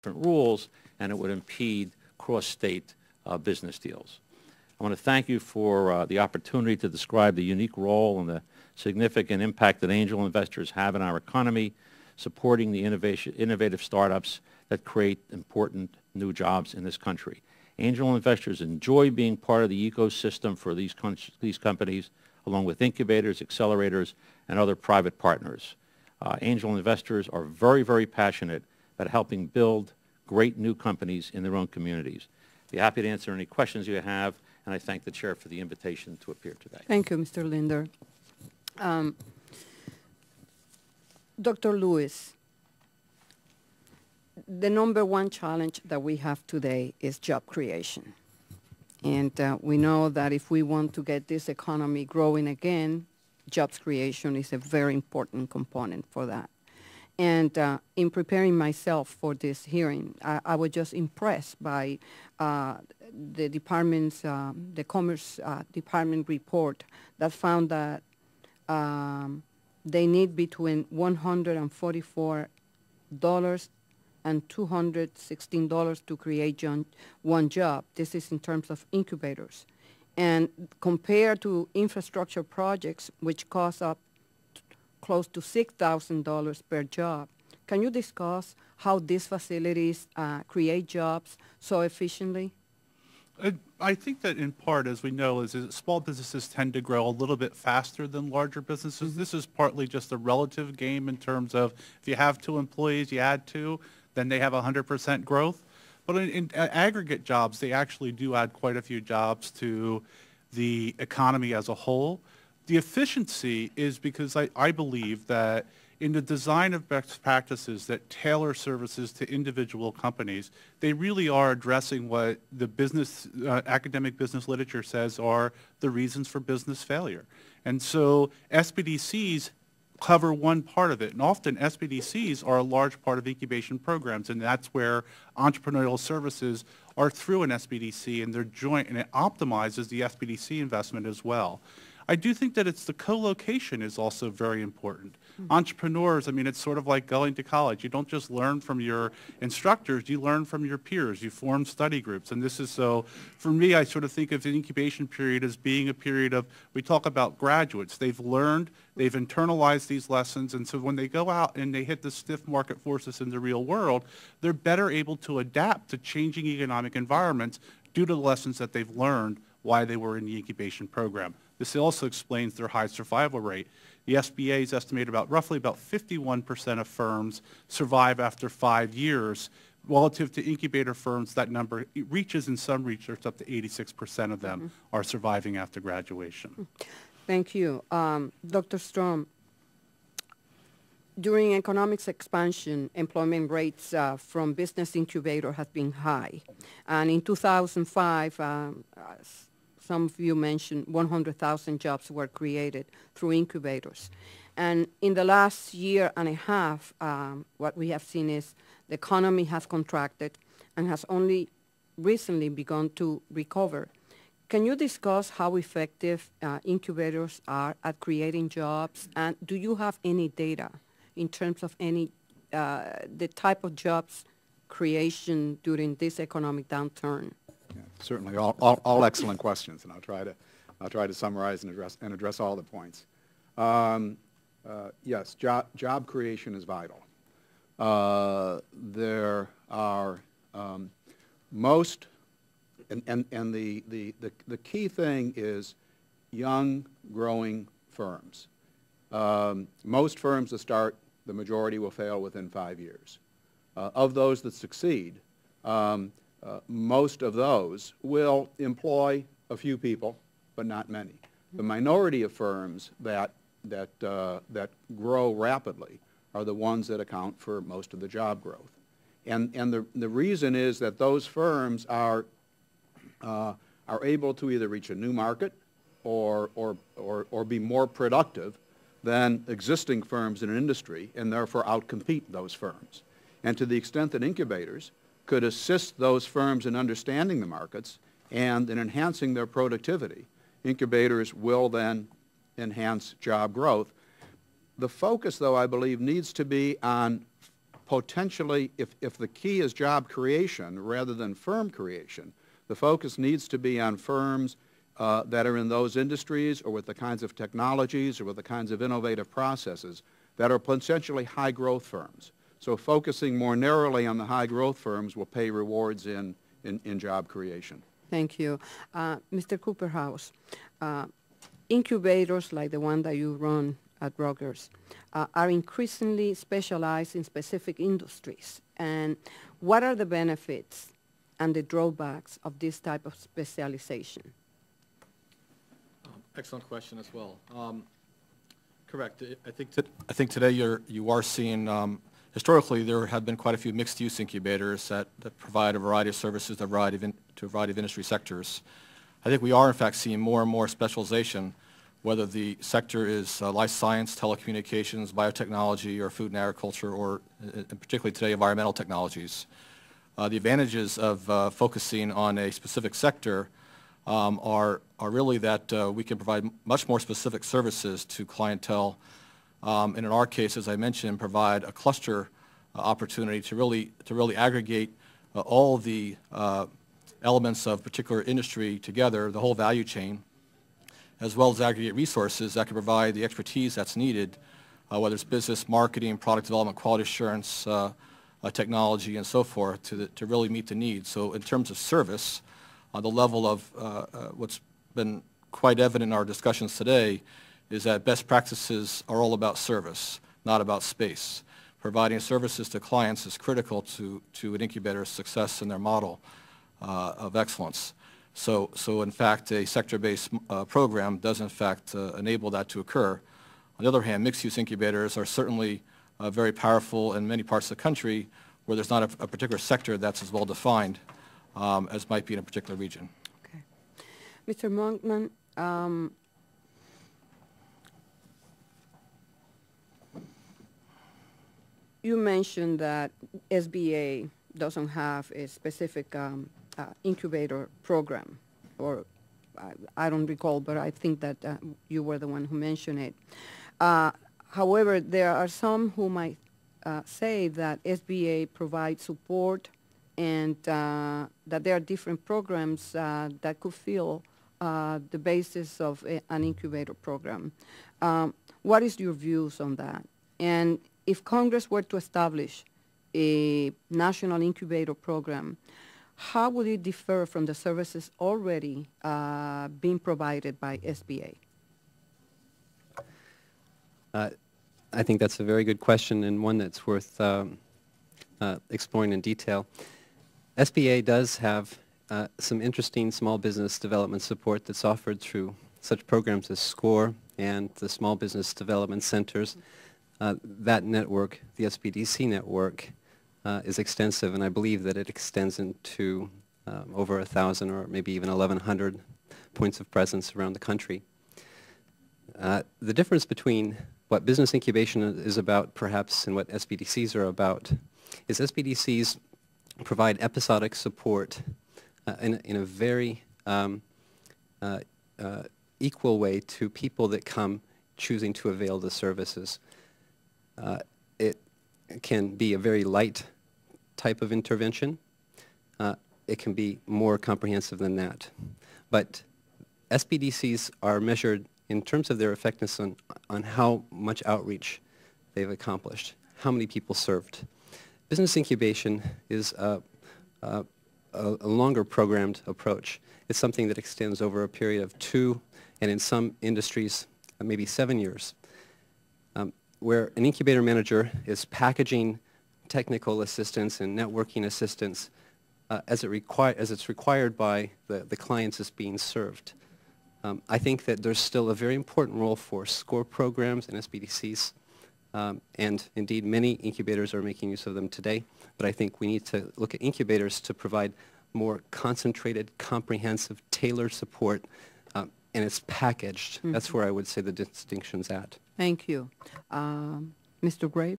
different rules, and it would impede cross-state business deals. I want to thank you for the opportunity to describe the unique role and the significant impact that angel investors have in our economy, supporting the innovative startups that create important new jobs in this country. Angel investors enjoy being part of the ecosystem for these companies, along with incubators, accelerators, and other private partners. Angel investors are very, very passionate about helping build great new companies in their own communities. I'd be happy to answer any questions you have, and I thank the Chair for the invitation to appear today. Thank you, Mr. Linder. Dr. Lewis, the number one challenge that we have today is job creation. And we know that if we want to get this economy growing again, jobs creation is a very important component for that. And in preparing myself for this hearing, I was just impressed by the department's, the Commerce Department report that found that they need between $144 and $216 to create one job. This is in terms of incubators. And compared to infrastructure projects, which cost up close to $6,000 per job, can you discuss how these facilities create jobs so efficiently? I think that in part, as we know, is small businesses tend to grow a little bit faster than larger businesses. This is partly just a relative game in terms of if you have 2 employees, you add 2, then they have 100% growth. But in aggregate jobs, they actually do add quite a few jobs to the economy as a whole. The efficiency is because I believe that in the design of best practices that tailor services to individual companies, they really are addressing what the business, academic business literature says are the reasons for business failure. And so SBDCs cover one part of it, and often SBDCs are a large part of incubation programs, and that's where entrepreneurial services are through an SBDC, and they're joint, and it optimizes the SBDC investment as well. I do think that it's the co-location is also very important. Entrepreneurs, I mean, it's sort of like going to college. You don't just learn from your instructors, you learn from your peers. You form study groups. And this is so, for me, I sort of think of the incubation period as being a period of, we talk about graduates. They've learned, they've internalized these lessons, and so when they go out and they hit the stiff market forces in the real world, they're better able to adapt to changing economic environments due to the lessons that they've learned while they were in the incubation program. This also explains their high survival rate. The SBA's estimated roughly about 51% of firms survive after 5 years. Relative to incubator firms, that number reaches, in some research, up to 86% of them are surviving after graduation. Thank you. Dr. Strom, during economics expansion, employment rates from business incubator have been high. And in 2005, some of you mentioned 100,000 jobs were created through incubators. And in the last year and a half, what we have seen is the economy has contracted and has only recently begun to recover. Can you discuss how effective incubators are at creating jobs? And do you have any data in terms of any the type of jobs creation during this economic downturn? Yeah, certainly, all excellent questions, and I'll try to summarize and address all the points. Yes, job creation is vital. There are most, and the key thing is young, growing firms. Most firms that start, the majority will fail within 5 years. Of those that succeed, most of those will employ a few people, but not many. The minority of firms that grow rapidly are the ones that account for most of the job growth. And the reason is that those firms are able to either reach a new market or be more productive than existing firms in an industry, and therefore outcompete those firms. And to the extent that incubators could assist those firms in understanding the markets and in enhancing their productivity, incubators will then enhance job growth. The focus, though, I believe, needs to be on potentially, if the key is job creation rather than firm creation, the focus needs to be on firms that are in those industries or with the kinds of technologies or with the kinds of innovative processes that are potentially high-growth firms. So focusing more narrowly on the high-growth firms will pay rewards in job creation. Thank you. Mr. Cooperhouse, incubators like the one that you run at Rutgers are increasingly specialized in specific industries. And what are the benefits and the drawbacks of this type of specialization? Excellent question as well. Correct. I think today you are seeing, historically there have been quite a few mixed-use incubators that provide a variety of services to a variety of industry sectors. I think we are in fact seeing more and more specialization, whether the sector is life science, telecommunications, biotechnology, or food and agriculture, or particularly today environmental technologies. The advantages of focusing on a specific sector are really that we can provide much more specific services to clientele, and in our case, as I mentioned, provide a cluster opportunity to really aggregate all the elements of particular industry together, the whole value chain, as well as aggregate resources that can provide the expertise that's needed, whether it's business, marketing, product development, quality assurance, technology, and so forth, to really meet the needs. So in terms of service, the level of what's been quite evident in our discussions today is that best practices are all about service, not about space. Providing services to clients is critical to an incubator's success in their model of excellence. So in fact, a sector-based program does in fact enable that to occur. On the other hand, mixed-use incubators are certainly very powerful in many parts of the country where there's not a particular sector that's as well defined as might be in a particular region. Okay. Mr. Monkman, you mentioned that SBA doesn't have a specific incubator program, or I don't recall, but I think that you were the one who mentioned it. However, there are some who might say that SBA provides support and that there are different programs that could fill the basis of an incubator program. What is your views on that? And if Congress were to establish a national incubator program, how would it differ from the services already being provided by SBA? I think that's a very good question and one that's worth exploring in detail. SBA does have some interesting small business development support that's offered through such programs as SCORE and the Small Business Development Centers. That network, the SBDC network, is extensive, and I believe that it extends into over 1,000 or maybe even 1,100 points of presence around the country. The difference between what business incubation is about, perhaps, and what SBDCs are about, is SBDCs provide episodic support in a very equal way to people that come choosing to avail the services. It can be a very light type of intervention. It can be more comprehensive than that. But SBDCs are measured in terms of their effectiveness on how much outreach they've accomplished, how many people served. Business incubation is a longer programmed approach. It's something that extends over a period of 2, and in some industries, maybe 7 years, where an incubator manager is packaging technical assistance and networking assistance as it's required by the clients that's being served. I think that there's still a very important role for SCORE programs and SBDCs, and indeed many incubators are making use of them today, but I think we need to look at incubators to provide more concentrated, comprehensive, tailored support, and it's packaged. Mm-hmm. That's where I would say the distinction's at. Thank you. Mr. Gray?